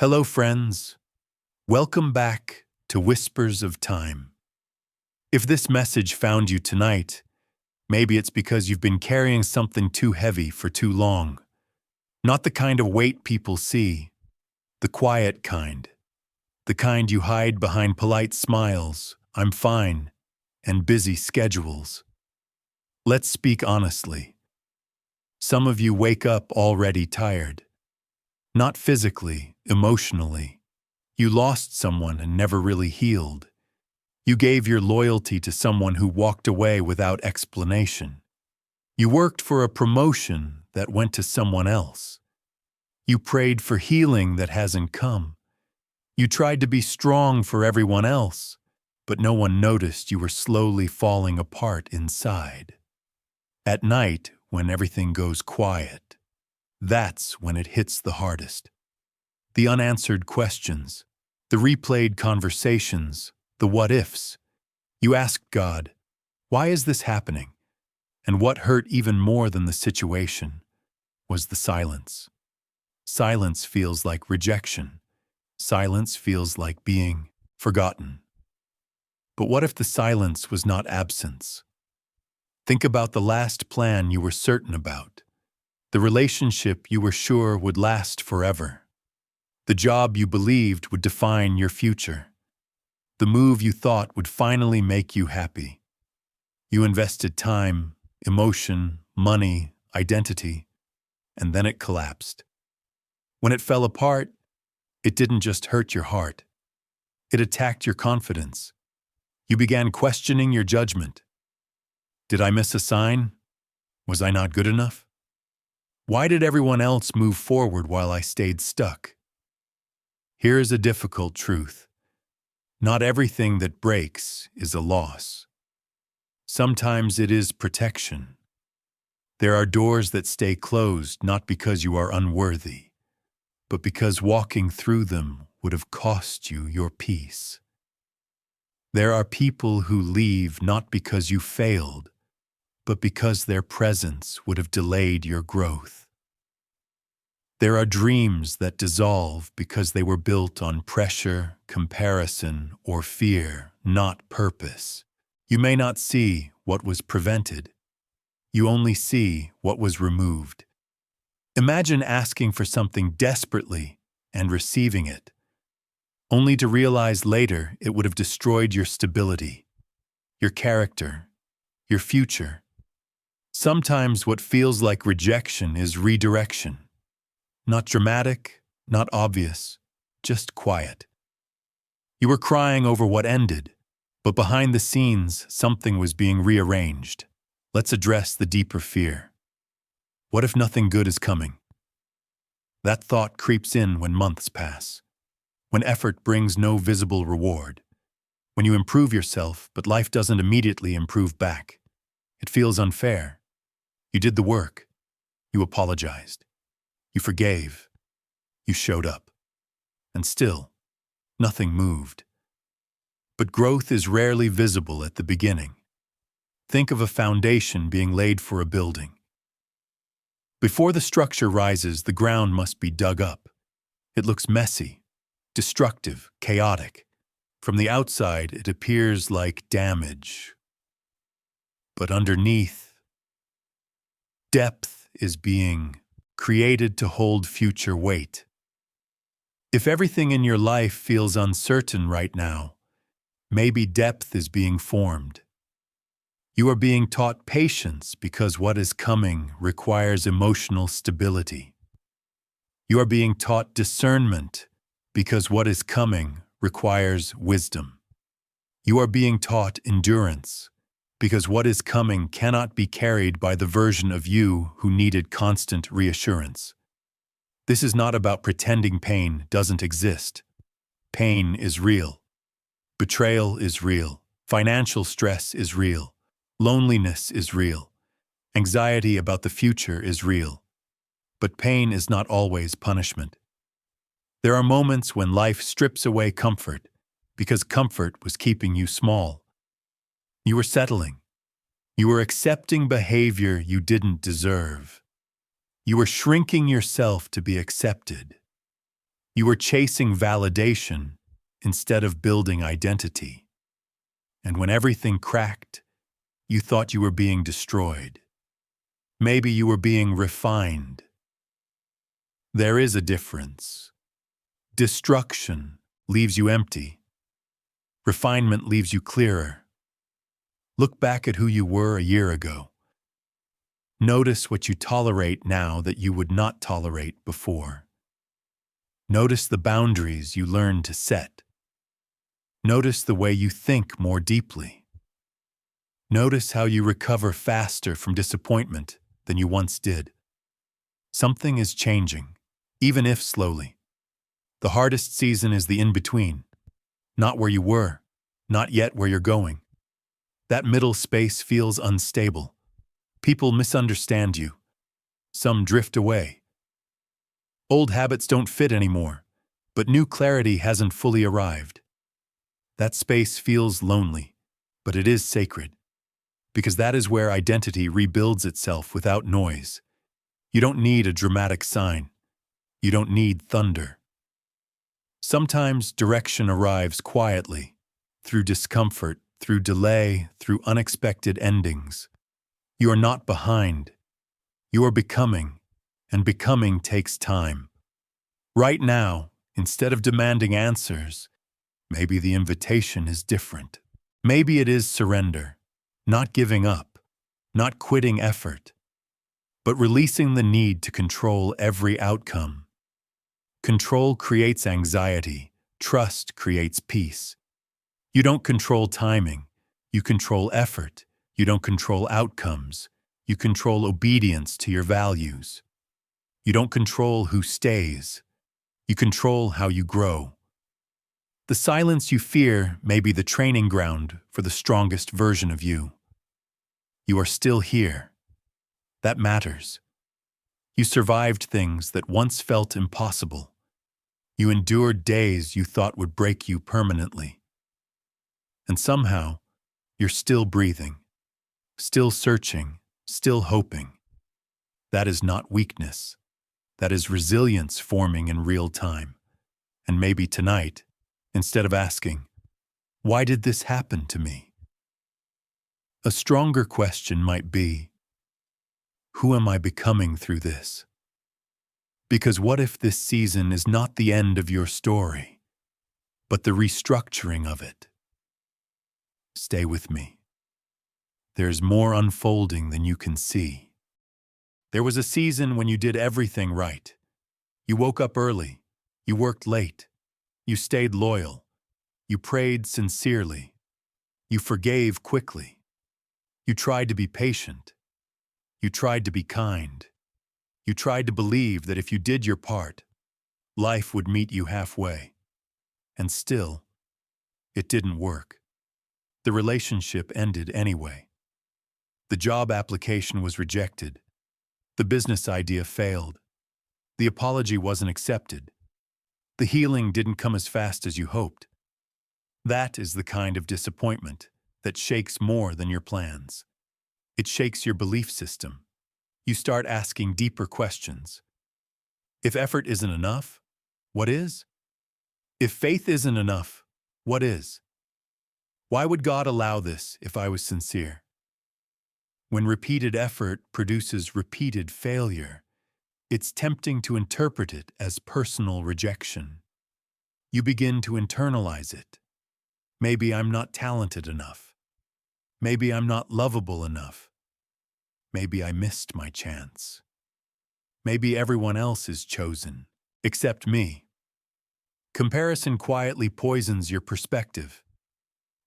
Hello, friends. Welcome back to Whispers of Time. If this message found you tonight, maybe it's because you've been carrying something too heavy for too long. Not the kind of weight people see, the quiet kind. The kind you hide behind polite smiles, "I'm fine," and busy schedules. Let's speak honestly. Some of you wake up already tired. Not physically, emotionally. You lost someone and never really healed. You gave your loyalty to someone who walked away without explanation. You worked for a promotion that went to someone else. You prayed for healing that hasn't come. You tried to be strong for everyone else, but no one noticed you were slowly falling apart inside. At night, when everything goes quiet, that's when it hits the hardest. The unanswered questions, the replayed conversations, the what-ifs. You asked God, "Why is this happening?" And what hurt even more than the situation was the silence. Silence feels like rejection. Silence feels like being forgotten. But what if the silence was not absence? Think about the last plan you were certain about, the relationship you were sure would last forever, the job you believed would define your future, the move you thought would finally make you happy. You invested time, emotion, money, identity, and then it collapsed. When it fell apart, it didn't just hurt your heart. It attacked your confidence. You began questioning your judgment. Did I miss a sign? Was I not good enough? Why did everyone else move forward while I stayed stuck? Here is a difficult truth. Not everything that breaks is a loss. Sometimes it is protection. There are doors that stay closed not because you are unworthy, but because walking through them would have cost you your peace. There are people who leave not because you failed, but because their presence would have delayed your growth. There are dreams that dissolve because they were built on pressure, comparison, or fear, not purpose. You may not see what was prevented. You only see what was removed. Imagine asking for something desperately and receiving it, only to realize later it would have destroyed your stability, your character, your future. Sometimes what feels like rejection is redirection. Not dramatic, not obvious, just quiet. You were crying over what ended, but behind the scenes, something was being rearranged. Let's address the deeper fear. What if nothing good is coming? That thought creeps in when months pass, when effort brings no visible reward, when you improve yourself, but life doesn't immediately improve back. It feels unfair. You did the work. You apologized. You forgave. You showed up. And still, nothing moved. But growth is rarely visible at the beginning. Think of a foundation being laid for a building. Before the structure rises, the ground must be dug up. It looks messy, destructive, chaotic. From the outside, it appears like damage. But underneath, depth is being created to hold future weight. If everything in your life feels uncertain right now, maybe depth is being formed. You are being taught patience because what is coming requires emotional stability. You are being taught discernment because what is coming requires wisdom. You are being taught endurance because what is coming cannot be carried by the version of you who needed constant reassurance. This is not about pretending pain doesn't exist. Pain is real. Betrayal is real. Financial stress is real. Loneliness is real. Anxiety about the future is real. But pain is not always punishment. There are moments when life strips away comfort because comfort was keeping you small. You were settling. You were accepting behavior you didn't deserve. You were shrinking yourself to be accepted. You were chasing validation instead of building identity. And when everything cracked, you thought you were being destroyed. Maybe you were being refined. There is a difference. Destruction leaves you empty. Refinement leaves you clearer. Look back at who you were a year ago. Notice what you tolerate now that you would not tolerate before. Notice the boundaries you learned to set. Notice the way you think more deeply. Notice how you recover faster from disappointment than you once did. Something is changing, even if slowly. The hardest season is the in-between. Not where you were, not yet where you're going. That middle space feels unstable. People misunderstand you. Some drift away. Old habits don't fit anymore, but new clarity hasn't fully arrived. That space feels lonely, but it is sacred, because that is where identity rebuilds itself without noise. You don't need a dramatic sign. You don't need thunder. Sometimes direction arrives quietly, through discomfort, through delay, through unexpected endings. You are not behind. You are becoming, and becoming takes time. Right now, instead of demanding answers, maybe the invitation is different. Maybe it is surrender, not giving up, not quitting effort, but releasing the need to control every outcome. Control creates anxiety. Trust creates peace. You don't control timing. You control effort. You don't control outcomes. You control obedience to your values. You don't control who stays. You control how you grow. The silence you fear may be the training ground for the strongest version of you. You are still here. That matters. You survived things that once felt impossible. You endured days you thought would break you permanently. And somehow, you're still breathing, still searching, still hoping. That is not weakness. That is resilience forming in real time. And maybe tonight, instead of asking, "Why did this happen to me?" a stronger question might be, "Who am I becoming through this?" Because what if this season is not the end of your story, but the restructuring of it? Stay with me. There's more unfolding than you can see. There was a season when you did everything right. You woke up early. You worked late. You stayed loyal. You prayed sincerely. You forgave quickly. You tried to be patient. You tried to be kind. You tried to believe that if you did your part, life would meet you halfway. And still, it didn't work. The relationship ended anyway. The job application was rejected. The business idea failed. The apology wasn't accepted. The healing didn't come as fast as you hoped. That is the kind of disappointment that shakes more than your plans. It shakes your belief system. You start asking deeper questions. If effort isn't enough, what is? If faith isn't enough, what is? Why would God allow this if I was sincere? When repeated effort produces repeated failure, it's tempting to interpret it as personal rejection. You begin to internalize it. Maybe I'm not talented enough. Maybe I'm not lovable enough. Maybe I missed my chance. Maybe everyone else is chosen, except me. Comparison quietly poisons your perspective.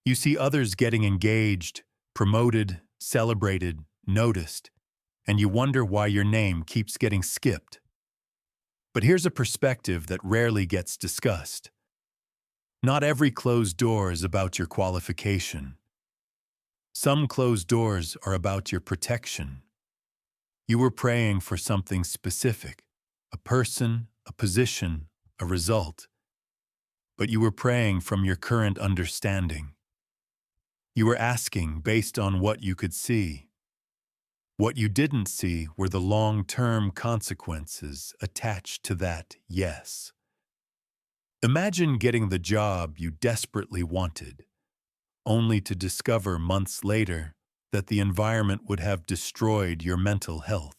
You see others getting engaged, promoted, celebrated, noticed, and you wonder why your name keeps getting skipped. But here's a perspective that rarely gets discussed. Not every closed door is about your qualification. Some closed doors are about your protection. You were praying for something specific, a person, a position, a result. But you were praying from your current understanding. You were asking based on what you could see. What you didn't see were the long-term consequences attached to that yes. Imagine getting the job you desperately wanted, only to discover months later that the environment would have destroyed your mental health.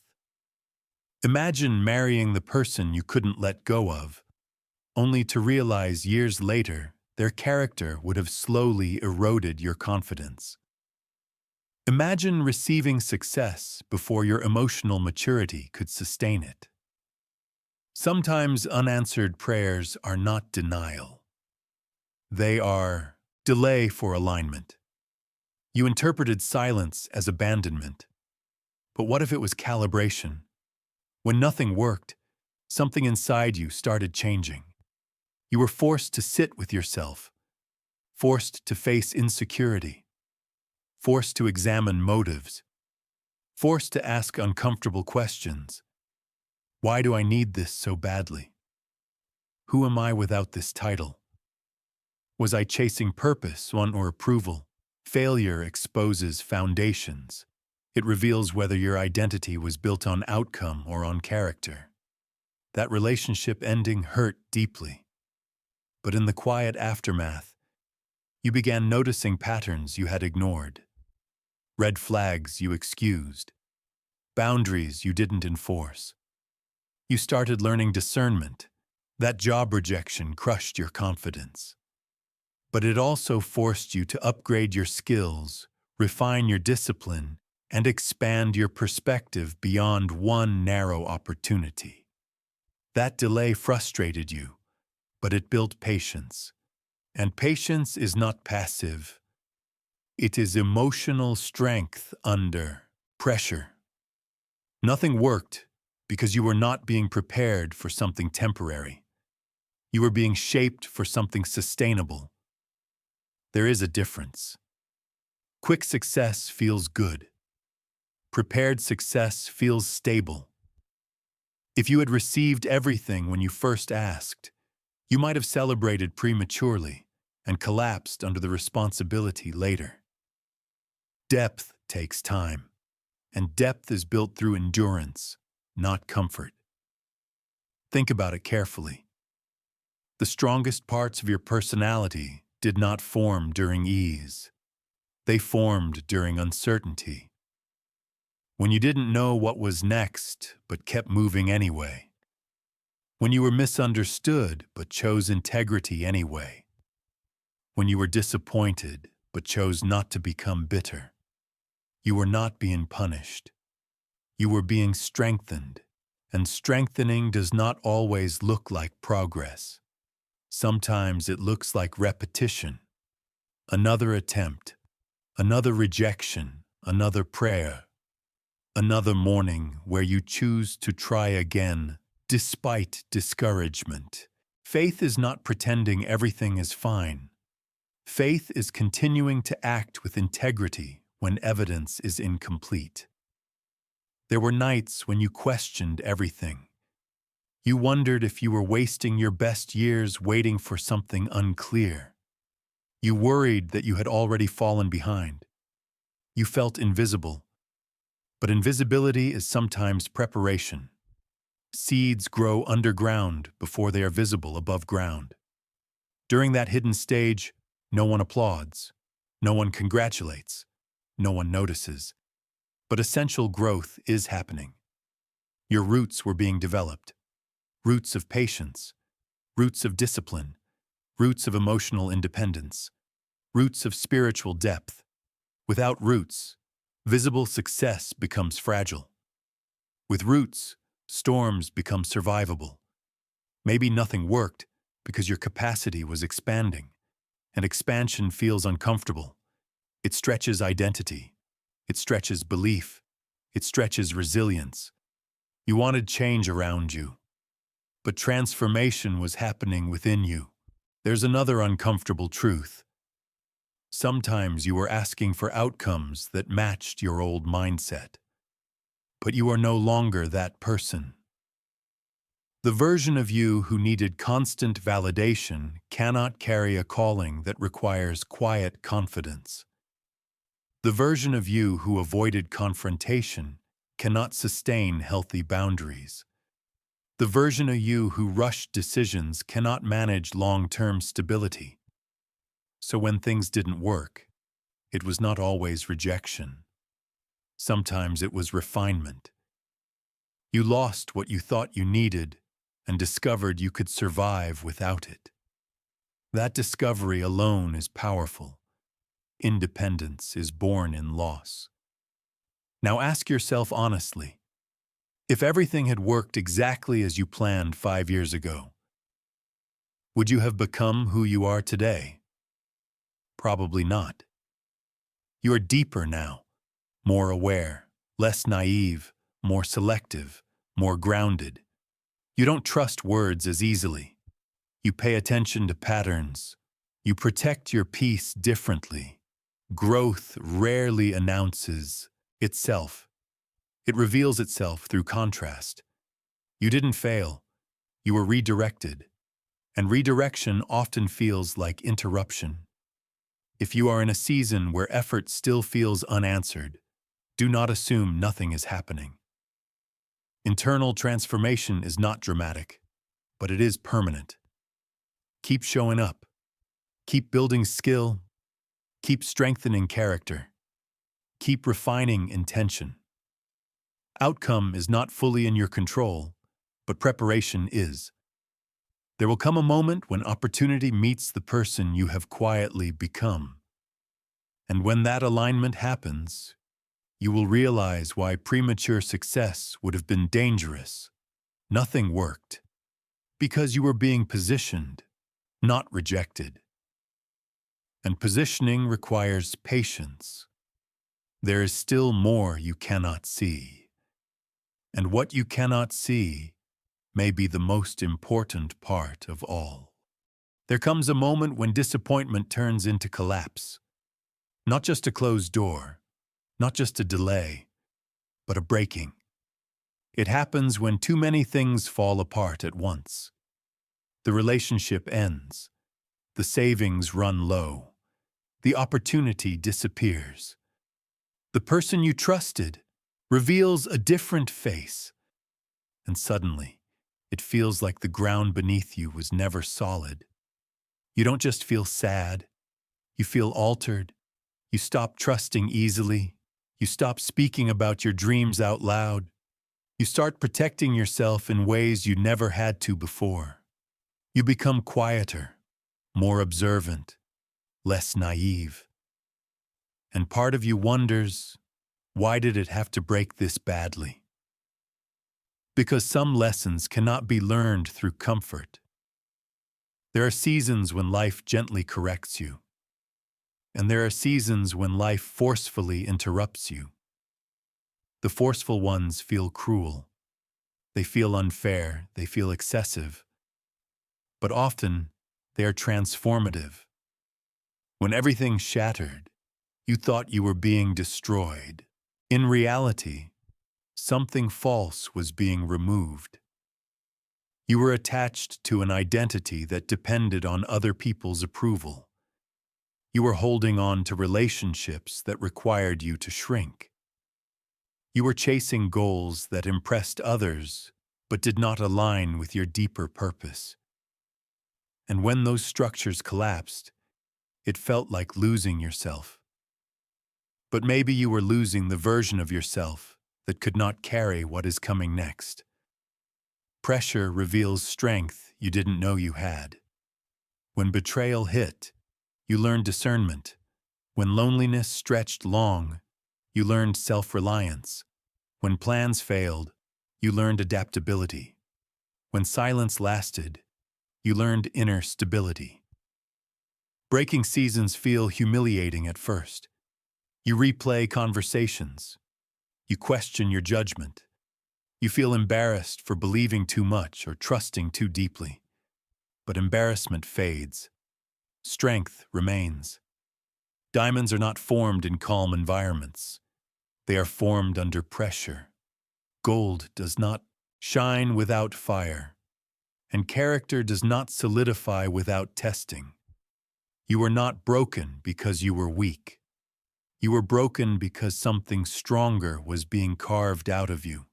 Imagine marrying the person you couldn't let go of, only to realize years later their character would have slowly eroded your confidence. Imagine receiving success before your emotional maturity could sustain it. Sometimes unanswered prayers are not denial. They are delay for alignment. You interpreted silence as abandonment. But what if it was calibration? When nothing worked, something inside you started changing. You were forced to sit with yourself, forced to face insecurity, forced to examine motives, forced to ask uncomfortable questions. Why do I need this so badly? Who am I without this title? Was I chasing purpose or approval? Failure exposes foundations. It reveals whether your identity was built on outcome or on character. That relationship ending hurt deeply. But in the quiet aftermath, you began noticing patterns you had ignored. Red flags you excused. Boundaries you didn't enforce. You started learning discernment. That job rejection crushed your confidence. But it also forced you to upgrade your skills, refine your discipline, and expand your perspective beyond one narrow opportunity. That delay frustrated you, but it built patience. And patience is not passive. It is emotional strength under pressure. Nothing worked because you were not being prepared for something temporary. You were being shaped for something sustainable. There is a difference. Quick success feels good. Prepared success feels stable. If you had received everything when you first asked, you might have celebrated prematurely and collapsed under the responsibility later. Depth takes time, and depth is built through endurance, not comfort. Think about it carefully. The strongest parts of your personality did not form during ease. They formed during uncertainty. When you didn't know what was next, but kept moving anyway. When you were misunderstood, but chose integrity anyway. When you were disappointed, but chose not to become bitter. You were not being punished. You were being strengthened, and strengthening does not always look like progress. Sometimes it looks like repetition. Another attempt, another rejection, another prayer. Another morning where you choose to try again, despite discouragement. Faith is not pretending everything is fine. Faith is continuing to act with integrity when evidence is incomplete. There were nights when you questioned everything. You wondered if you were wasting your best years waiting for something unclear. You worried that you had already fallen behind. You felt invisible. But invisibility is sometimes preparation. Seeds grow underground before they are visible above ground. During that hidden stage, no one applauds, no one congratulates, no one notices. But essential growth is happening. Your roots were being developed. Roots of patience, roots of discipline, roots of emotional independence, roots of spiritual depth. Without roots, visible success becomes fragile. With roots, storms become survivable. Maybe nothing worked because your capacity was expanding, and expansion feels uncomfortable. It stretches identity. It stretches belief. It stretches resilience. You wanted change around you, but transformation was happening within you. There's another uncomfortable truth. Sometimes you were asking for outcomes that matched your old mindset, but you are no longer that person. The version of you who needed constant validation cannot carry a calling that requires quiet confidence. The version of you who avoided confrontation cannot sustain healthy boundaries. The version of you who rushed decisions cannot manage long-term stability. So when things didn't work, it was not always rejection. Sometimes it was refinement. You lost what you thought you needed and discovered you could survive without it. That discovery alone is powerful. Independence is born in loss. Now ask yourself honestly, if everything had worked exactly as you planned 5 years ago, would you have become who you are today? Probably not. You are deeper now, more aware, less naive, more selective, more grounded. You don't trust words as easily. You pay attention to patterns. You protect your peace differently. Growth rarely announces itself. It reveals itself through contrast. You didn't fail. You were redirected. And redirection often feels like interruption. If you are in a season where effort still feels unanswered, do not assume nothing is happening. Internal transformation is not dramatic, but it is permanent. Keep showing up. Keep building skill. Keep strengthening character. Keep refining intention. Outcome is not fully in your control, but preparation is. There will come a moment when opportunity meets the person you have quietly become. And when that alignment happens, you will realize why premature success would have been dangerous. Nothing worked, because you were being positioned, not rejected. And positioning requires patience. There is still more you cannot see. And what you cannot see may be the most important part of all. There comes a moment when disappointment turns into collapse. Not just a closed door, not just a delay, but a breaking. It happens when too many things fall apart at once. The relationship ends. The savings run low. The opportunity disappears. The person you trusted reveals a different face. And suddenly, it feels like the ground beneath you was never solid. You don't just feel sad. You feel altered. You stop trusting easily. You stop speaking about your dreams out loud. You start protecting yourself in ways you never had to before. You become quieter, more observant, less naive. And part of you wonders, why did it have to break this badly? Because some lessons cannot be learned through comfort. There are seasons when life gently corrects you. And there are seasons when life forcefully interrupts you. The forceful ones feel cruel. They feel unfair. They feel excessive. But often, they are transformative. When everything shattered, you thought you were being destroyed. In reality, something false was being removed. You were attached to an identity that depended on other people's approval. You were holding on to relationships that required you to shrink. You were chasing goals that impressed others, but did not align with your deeper purpose. And when those structures collapsed, it felt like losing yourself. But maybe you were losing the version of yourself that could not carry what is coming next. Pressure reveals strength you didn't know you had. When betrayal hit, you learned discernment. When loneliness stretched long, you learned self-reliance. When plans failed, you learned adaptability. When silence lasted, you learned inner stability. Breaking seasons feel humiliating at first. You replay conversations. You question your judgment. You feel embarrassed for believing too much or trusting too deeply. But embarrassment fades. Strength remains. Diamonds are not formed in calm environments. They are formed under pressure. Gold does not shine without fire, and character does not solidify without testing. You were not broken because you were weak. You were broken because something stronger was being carved out of you.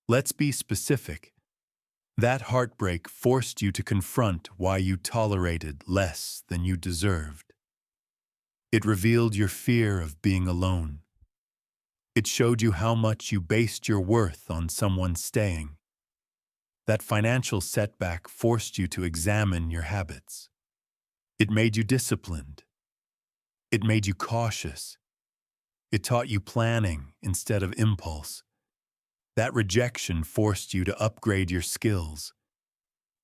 Let's be specific. That heartbreak forced you to confront why you tolerated less than you deserved. It revealed your fear of being alone. It showed you how much you based your worth on someone staying. That financial setback forced you to examine your habits. It made you disciplined. It made you cautious. It taught you planning instead of impulse. That rejection forced you to upgrade your skills.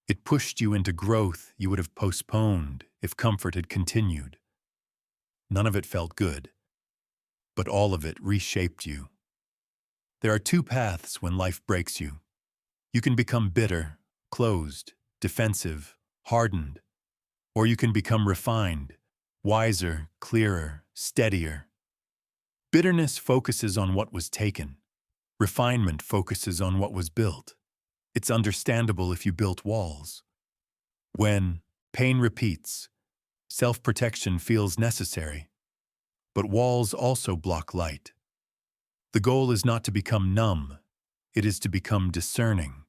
It pushed you into growth you would have postponed if comfort had continued. None of it felt good, but all of it reshaped you. There are two paths when life breaks you. You can become bitter, closed, defensive, hardened, or you can become refined, wiser, clearer, steadier. Bitterness focuses on what was taken. Refinement focuses on what was built. It's understandable if you built walls. When pain repeats, self-protection feels necessary, but walls also block light. The goal is not to become numb, it is to become discerning.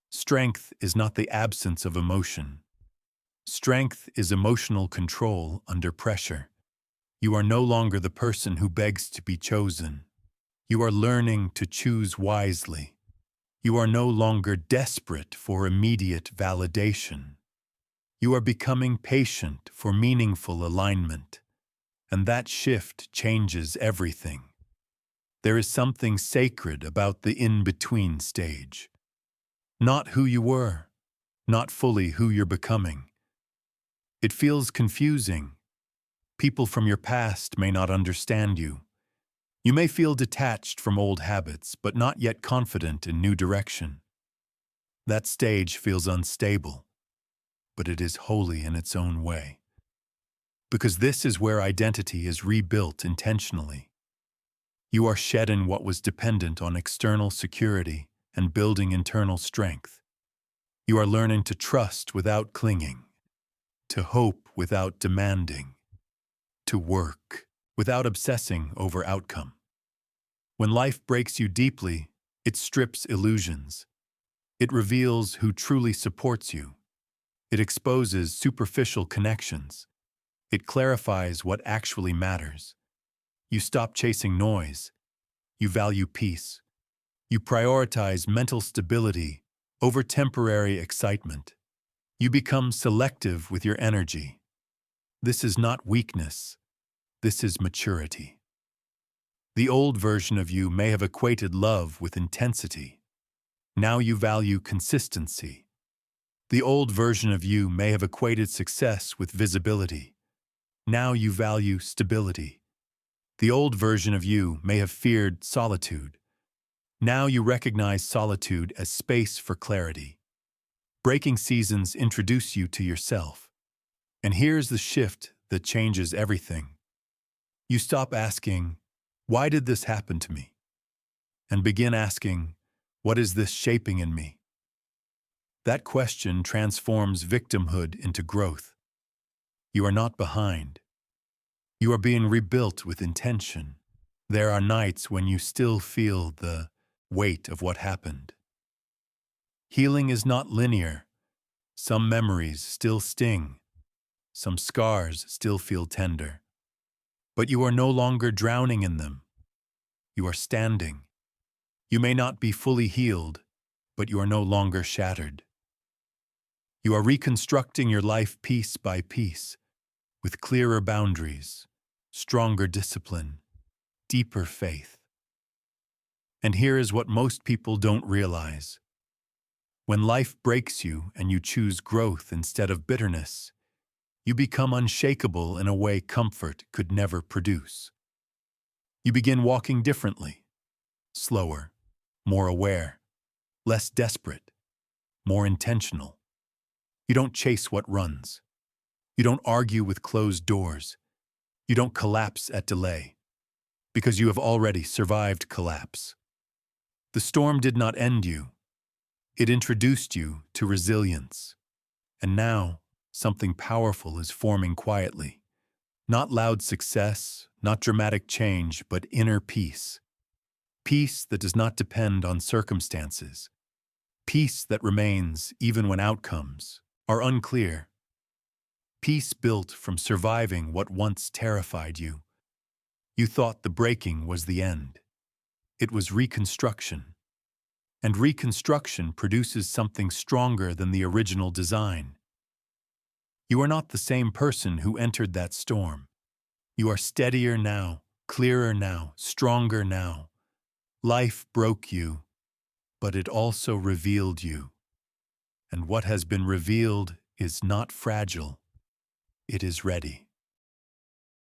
Strength is not the absence of emotion. Strength is emotional control under pressure. You are no longer the person who begs to be chosen. You are learning to choose wisely. You are no longer desperate for immediate validation. You are becoming patient for meaningful alignment. And that shift changes everything. There is something sacred about the in-between stage. Not who you were, not fully who you're becoming. It feels confusing. People from your past may not understand you. You may feel detached from old habits, but not yet confident in new direction. That stage feels unstable, but it is holy in its own way. Because this is where identity is rebuilt intentionally. You are shedding what was dependent on external security and building internal strength. You are learning to trust without clinging, to hope without demanding, to work without obsessing over outcome. When life breaks you deeply, it strips illusions. It reveals who truly supports you. It exposes superficial connections. It clarifies what actually matters. You stop chasing noise. You value peace. You prioritize mental stability over temporary excitement. You become selective with your energy. This is not weakness. This is maturity. The old version of you may have equated love with intensity. Now you value consistency. The old version of you may have equated success with visibility. Now you value stability. The old version of you may have feared solitude. Now you recognize solitude as space for clarity. Breaking seasons introduce you to yourself. And here's the shift that changes everything. You stop asking, "Why did this happen to me?" and begin asking, "What is this shaping in me?" That question transforms victimhood into growth. You are not behind. You are being rebuilt with intention. There are nights when you still feel the weight of what happened. Healing is not linear. Some memories still sting. Some scars still feel tender. But you are no longer drowning in them. You are standing. You may not be fully healed, but you are no longer shattered. You are reconstructing your life piece by piece, with clearer boundaries, stronger discipline, deeper faith. And here is what most people don't realize. When life breaks you and you choose growth instead of bitterness, you become unshakable in a way comfort could never produce. You begin walking differently, slower, more aware, less desperate, more intentional. You don't chase what runs. You don't argue with closed doors. You don't collapse at delay, because you have already survived collapse. The storm did not end you. It introduced you to resilience. And now, something powerful is forming quietly. Not loud success, not dramatic change, but inner peace. Peace that does not depend on circumstances. Peace that remains even when outcomes are unclear. Peace built from surviving what once terrified you. You thought the breaking was the end. It was reconstruction. And reconstruction produces something stronger than the original design. You are not the same person who entered that storm. You are steadier now, clearer now, stronger now. Life broke you, but it also revealed you. And what has been revealed is not fragile. It is ready.